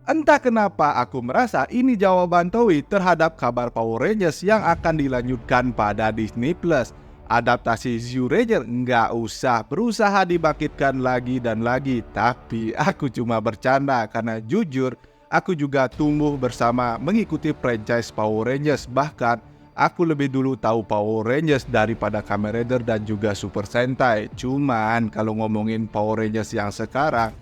Entah kenapa aku merasa ini jawaban Toei terhadap kabar Power Rangers yang akan dilanjutkan pada Disney Plus. Adaptasi Zyuranger nggak usah berusaha dibangkitkan lagi dan lagi, tapi aku cuma bercanda karena jujur aku juga tumbuh bersama mengikuti franchise Power Rangers. Bahkan aku lebih dulu tahu Power Rangers daripada Kamen Rider dan juga Super Sentai. Cuman kalau ngomongin Power Rangers yang sekarang,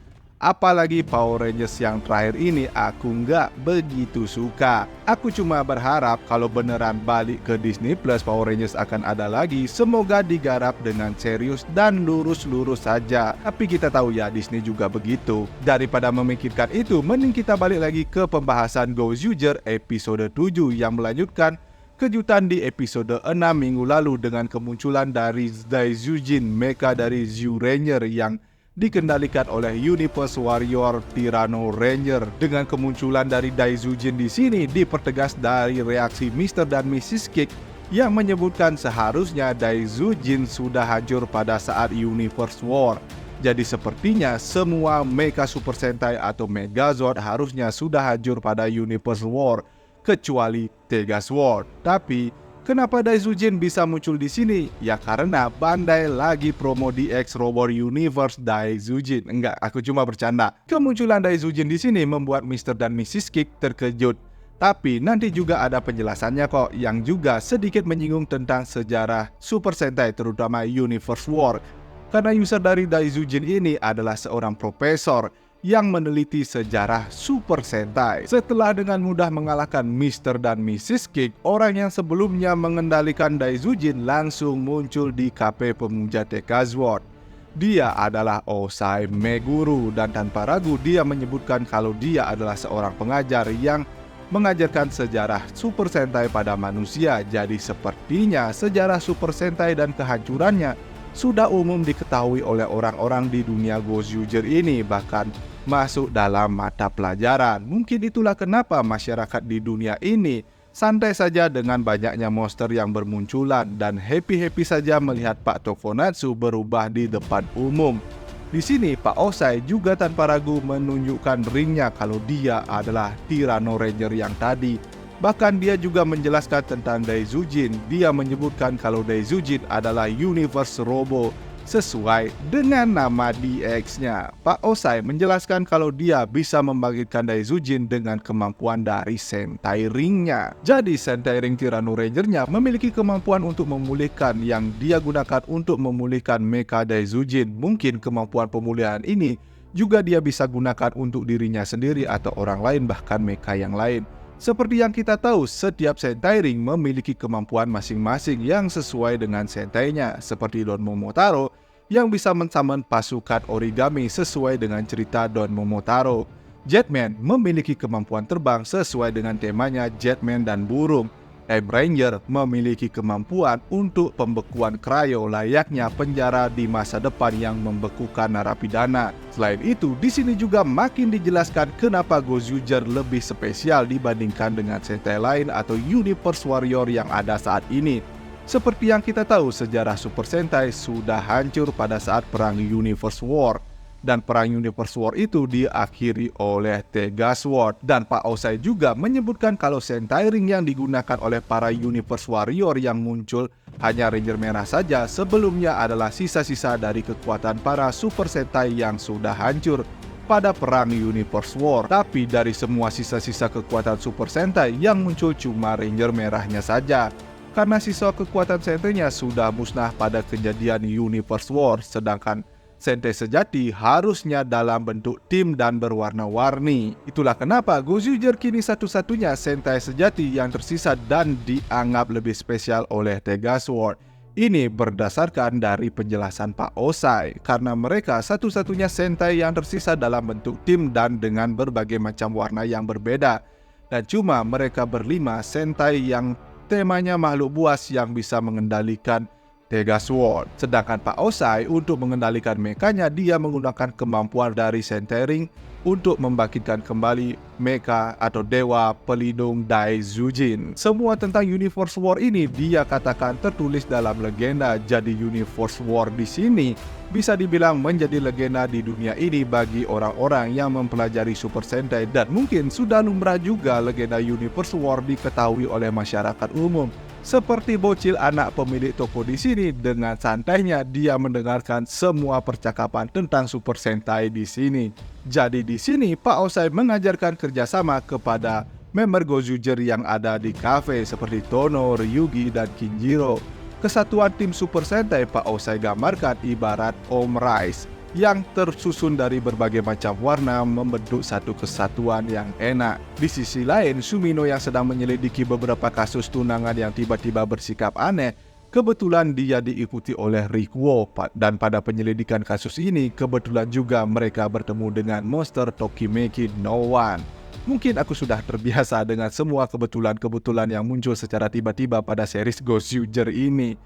apalagi Power Rangers yang terakhir ini, aku nggak begitu suka. Aku cuma berharap kalau beneran balik ke Disney Plus Power Rangers akan ada lagi. Semoga digarap dengan serius dan lurus-lurus saja. Tapi kita tahu ya Disney juga begitu. Daripada memikirkan itu, mending kita balik lagi ke pembahasan Gozyuger episode 7 yang melanjutkan kejutan di episode 6 minggu lalu dengan kemunculan dari Daizujin, mecha dari Zyuranger yang dikendalikan oleh Universe Warrior Tyranno Ranger. Dengan kemunculan dari Daizujin di sini dipertegas dari reaksi Mr. dan Mrs. Kick yang menyebutkan seharusnya Daizujin sudah hancur pada saat Universe War. Jadi sepertinya semua Mecha Super Sentai atau Megazord harusnya sudah hancur pada Universe War kecuali Tegazord. Tapi kenapa Daizujin bisa muncul di sini? Ya karena Bandai lagi promo DX Robot Universe Daizujin. Enggak, aku cuma bercanda. Kemunculan Daizujin di sini membuat Mr. dan Mrs. Kick terkejut. Tapi nanti juga ada penjelasannya kok yang juga sedikit menyinggung tentang sejarah Super Sentai terutama Universe War. Karena user dari Daizujin ini adalah seorang profesor yang meneliti sejarah Super Sentai. Setelah dengan mudah mengalahkan Mr. dan Mrs. Kick, orang yang sebelumnya mengendalikan Daizujin langsung muncul di KP Pemuja Tegazord. Dia adalah Osai Meguru dan tanpa ragu dia menyebutkan kalau dia adalah seorang pengajar yang mengajarkan sejarah Super Sentai pada manusia. Jadi sepertinya sejarah Super Sentai dan kehancurannya sudah umum diketahui oleh orang-orang di dunia Gozyuger ini, bahkan masuk dalam mata pelajaran. Mungkin itulah kenapa masyarakat di dunia ini santai saja dengan banyaknya monster yang bermunculan dan happy-happy saja melihat Pak Tokonatsu berubah di depan umum. Di sini Pak Osai juga tanpa ragu menunjukkan ringnya kalau dia adalah Tyranno Ranger yang tadi. Bahkan dia juga menjelaskan tentang Daizujin. Dia menyebutkan kalau Daizujin adalah Universe Robo sesuai dengan nama DX-nya. Pak Osai menjelaskan kalau dia bisa membangkitkan Daizujin dengan kemampuan dari Sentai Ring-nya. Jadi Sentai Ring Tyranno Ranger-nya memiliki kemampuan untuk memulihkan yang dia gunakan untuk memulihkan Mecha Daizujin. Mungkin kemampuan pemulihan ini juga dia bisa gunakan untuk dirinya sendiri atau orang lain, bahkan mecha yang lain. Seperti yang kita tahu, setiap Sentai Ring memiliki kemampuan masing-masing yang sesuai dengan Sentainya, seperti Don Momotaro yang bisa mensummon pasukan origami sesuai dengan cerita Don Momotaro. Jetman memiliki kemampuan terbang sesuai dengan temanya Jetman dan burung. M-Ranger memiliki kemampuan untuk pembekuan cryo layaknya penjara di masa depan yang membekukan narapidana. Selain itu, di sini juga makin dijelaskan kenapa Gozyuger lebih spesial dibandingkan dengan Sentai lain atau Universe Warrior yang ada saat ini. Seperti yang kita tahu, sejarah Super Sentai sudah hancur pada saat perang Universe War. Dan perang Universe War itu diakhiri oleh Tegazord. Dan Pak Osai juga menyebutkan kalau Sentai Ring yang digunakan oleh para Universe Warrior yang muncul hanya Ranger Merah saja sebelumnya adalah sisa-sisa dari kekuatan para Super Sentai yang sudah hancur pada perang Universe War. Tapi dari semua sisa-sisa kekuatan Super Sentai yang muncul cuma Ranger Merahnya saja, karena sisa kekuatan Sentainya sudah musnah pada kejadian Universe War, sedangkan Sentai sejati harusnya dalam bentuk tim dan berwarna-warni. Itulah kenapa Gozyuger kini satu-satunya Sentai sejati yang tersisa dan dianggap lebih spesial oleh Tegazord. Ini berdasarkan dari penjelasan Pak Osai, karena mereka satu-satunya Sentai yang tersisa dalam bentuk tim dan dengan berbagai macam warna yang berbeda. Dan cuma mereka berlima Sentai yang temanya makhluk buas yang bisa mengendalikan Tega Sword. Sedangkan Pak Osai untuk mengendalikan mekanya dia menggunakan kemampuan dari Centering untuk membangkitkan kembali mecha atau dewa pelindung Daizujin. Semua tentang Universe War ini dia katakan tertulis dalam legenda. Jadi Universe War di sini bisa dibilang menjadi legenda di dunia ini bagi orang-orang yang mempelajari Super Sentai, dan mungkin sudah lumrah juga legenda Universe War diketahui oleh masyarakat umum. Seperti bocil anak pemilik toko di sini, dengan santainya dia mendengarkan semua percakapan tentang Super Sentai di sini. Jadi di sini Pak Osai mengajarkan kerjasama kepada member Gojuger yang ada di cafe seperti Tono, Ryugi, dan Kinjiro. Kesatuan tim Super Sentai Pak Osai gambarkan ibarat Om Rice yang tersusun dari berbagai macam warna membentuk satu kesatuan yang enak. Di sisi lain, Sumino yang sedang menyelidiki beberapa kasus tunangan yang tiba-tiba bersikap aneh, kebetulan dia diikuti oleh Rikuo, dan pada penyelidikan kasus ini kebetulan juga mereka bertemu dengan monster Tokimeki no One. Mungkin aku sudah terbiasa dengan semua kebetulan-kebetulan yang muncul secara tiba-tiba pada series Gojuger ini.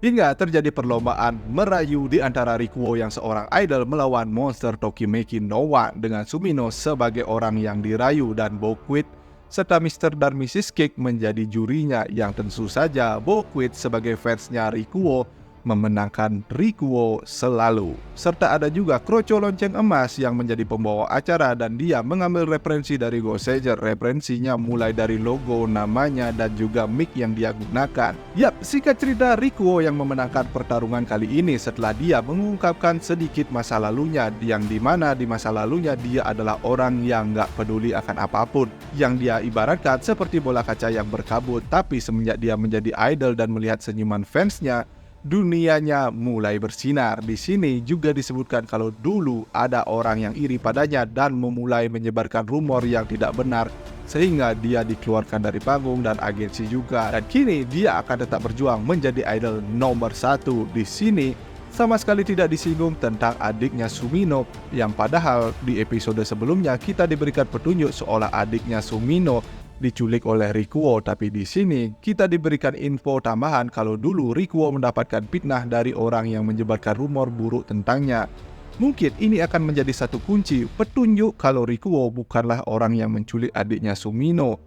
Hingga terjadi perlombaan merayu di antara Rikuo yang seorang idol melawan monster Tokimeki no One dengan Sumino sebagai orang yang dirayu, dan Boquid serta Mr. dan Mrs. Cake menjadi jurinya, yang tentu saja Boquid sebagai fansnya Rikuo memenangkan Rikuo selalu. Serta ada juga Kroco Lonceng Emas yang menjadi pembawa acara, dan dia mengambil referensi dari Goseiger. Referensinya mulai dari logo, namanya, dan juga mic yang dia gunakan. Yap, singkat cerita Rikuo yang memenangkan pertarungan kali ini setelah dia mengungkapkan sedikit masa lalunya, yang dimana di masa lalunya dia adalah orang yang gak peduli akan apapun, yang dia ibaratkan seperti bola kaca yang berkabut. Tapi semenjak dia menjadi idol dan melihat senyuman fansnya, dunianya mulai bersinar. Di sini juga disebutkan kalau dulu ada orang yang iri padanya dan memulai menyebarkan rumor yang tidak benar, sehingga dia dikeluarkan dari panggung dan agensi juga. Dan kini dia akan tetap berjuang menjadi idol nomor 1. Di sini sama sekali tidak disinggung tentang adiknya Sumino, yang padahal di episode sebelumnya kita diberikan petunjuk seolah adiknya Sumino diculik oleh Rikuo, tapi di sini kita diberikan info tambahan kalau dulu Rikuo mendapatkan fitnah dari orang yang menyebarkan rumor buruk tentangnya. Mungkin ini akan menjadi satu kunci petunjuk kalau Rikuo bukanlah orang yang menculik adiknya Sumino.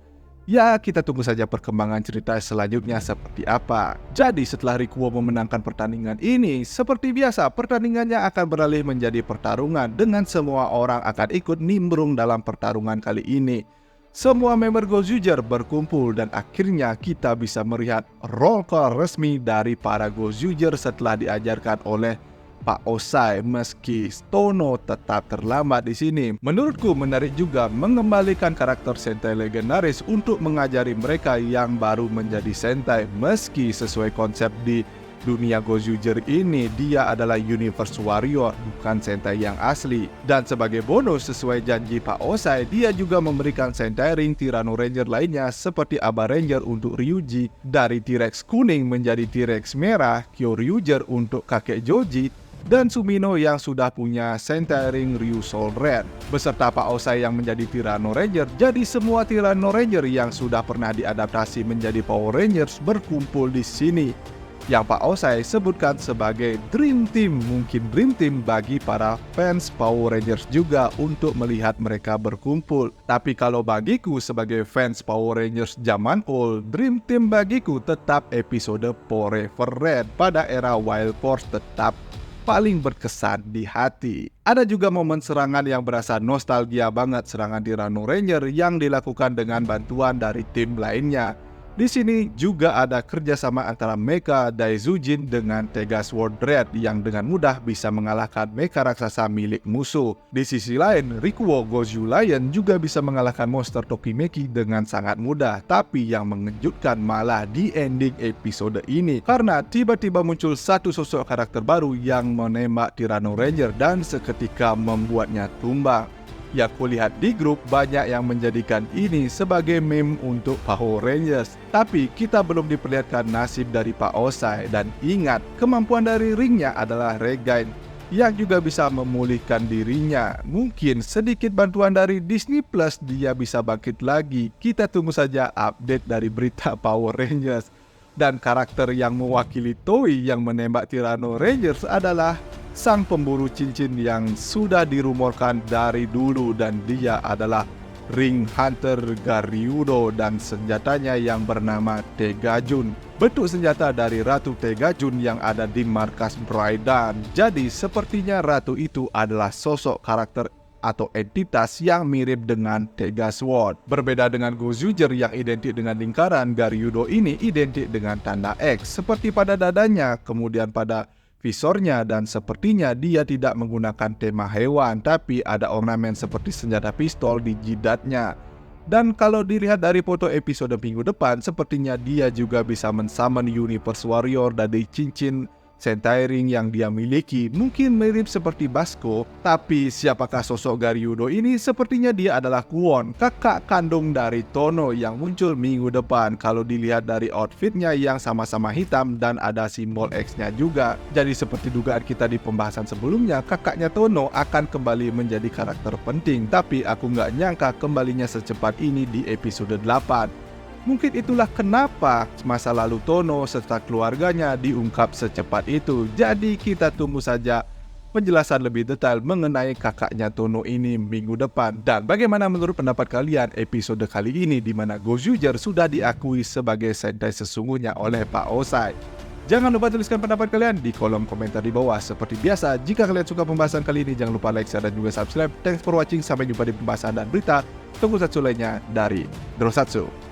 Ya, kita tunggu saja perkembangan cerita selanjutnya seperti apa. Jadi setelah Rikuo memenangkan pertandingan ini, seperti biasa pertandingannya akan beralih menjadi pertarungan dengan semua orang akan ikut nimbrung dalam pertarungan kali ini. Semua member Gojuger berkumpul dan akhirnya kita bisa melihat roll call resmi dari para Gojuger setelah diajarkan oleh Pak Osai, meski Tono tetap terlambat di sini. Menurutku menarik juga mengembalikan karakter Sentai legendaris untuk mengajari mereka yang baru menjadi Sentai, meski sesuai konsep di dunia Gojuger ini dia adalah Universe Warrior, bukan Sentai yang asli. Dan sebagai bonus sesuai janji Pak Osai, dia juga memberikan Sentai Ring Tyranno Ranger lainnya seperti Aba Ranger untuk Ryuji, dari T-Rex kuning menjadi T-Rex merah, Kyoryuger untuk kakek Joji, dan Sumino yang sudah punya Sentai Ring Ryusol Red, beserta Pak Osai yang menjadi Tyranno Ranger. Jadi semua Tyranno Ranger yang sudah pernah diadaptasi menjadi Power Rangers berkumpul di sini, yang Pak Osai sebutkan sebagai Dream Team. Mungkin Dream Team bagi para fans Power Rangers juga untuk melihat mereka berkumpul. Tapi kalau bagiku sebagai fans Power Rangers zaman old, Dream Team bagiku tetap episode Forever Red pada era Wild Force tetap paling berkesan di hati. Ada juga momen serangan yang berasa nostalgia banget, serangan Tyranno Ranger yang dilakukan dengan bantuan dari tim lainnya. Di sini juga ada kerjasama antara Mecha Daizujin dengan Tega Sword Red yang dengan mudah bisa mengalahkan mecha raksasa milik musuh. Di sisi lain, Rikuo Goju Lion juga bisa mengalahkan monster Tokimeki dengan sangat mudah. Tapi yang mengejutkan malah di ending episode ini, karena tiba-tiba muncul satu sosok karakter baru yang menembak Tyranno Ranger dan seketika membuatnya tumbang. Yang kulihat di grup banyak yang menjadikan ini sebagai meme untuk Power Rangers. Tapi kita belum diperlihatkan nasib dari Pak Osai. Dan ingat, kemampuan dari ringnya adalah Regain, yang juga bisa memulihkan dirinya. Mungkin sedikit bantuan dari Disney Plus dia bisa bangkit lagi. Kita tunggu saja update dari berita Power Rangers. Dan karakter yang mewakili Toei yang menembak Tyranno Rangers adalah sang pemburu cincin yang sudah dirumorkan dari dulu, dan dia adalah Ring Hunter Garyudo dan senjatanya yang bernama Tegajun. Bentuk senjata dari Ratu Tegajun yang ada di markas Braidan. Jadi sepertinya ratu itu adalah sosok karakter atau entitas yang mirip dengan Tega Sword. Berbeda dengan Gozuger yang identik dengan lingkaran, Garyudo ini identik dengan tanda X seperti pada dadanya, kemudian pada visornya, dan sepertinya dia tidak menggunakan tema hewan, tapi ada ornamen seperti senjata pistol di jidatnya. Dan kalau dilihat dari foto episode minggu depan, sepertinya dia juga bisa men-summon Universe Warrior dari cincin Sentairing yang dia miliki. Mungkin mirip seperti Basco, tapi siapakah sosok Garyudo ini? Sepertinya dia adalah Kwon, kakak kandung dari Tono yang muncul minggu depan. Kalau dilihat dari outfitnya yang sama-sama hitam dan ada simbol X-nya juga. Jadi seperti dugaan kita di pembahasan sebelumnya, kakaknya Tono akan kembali menjadi karakter penting. Tapi aku nggak nyangka kembalinya secepat ini di episode 8. Mungkin itulah kenapa masa lalu Tono serta keluarganya diungkap secepat itu. Jadi kita tunggu saja penjelasan lebih detail mengenai kakaknya Tono ini minggu depan. Dan bagaimana menurut pendapat kalian episode kali ini di mana Gozuger sudah diakui sebagai Sentai sesungguhnya oleh Pak Osai? Jangan lupa tuliskan pendapat kalian di kolom komentar di bawah. Seperti biasa, jika kalian suka pembahasan kali ini, jangan lupa like, share, dan juga subscribe. Thanks for watching, sampai jumpa di pembahasan dan berita tokusatsu lainnya dari Drosatsu.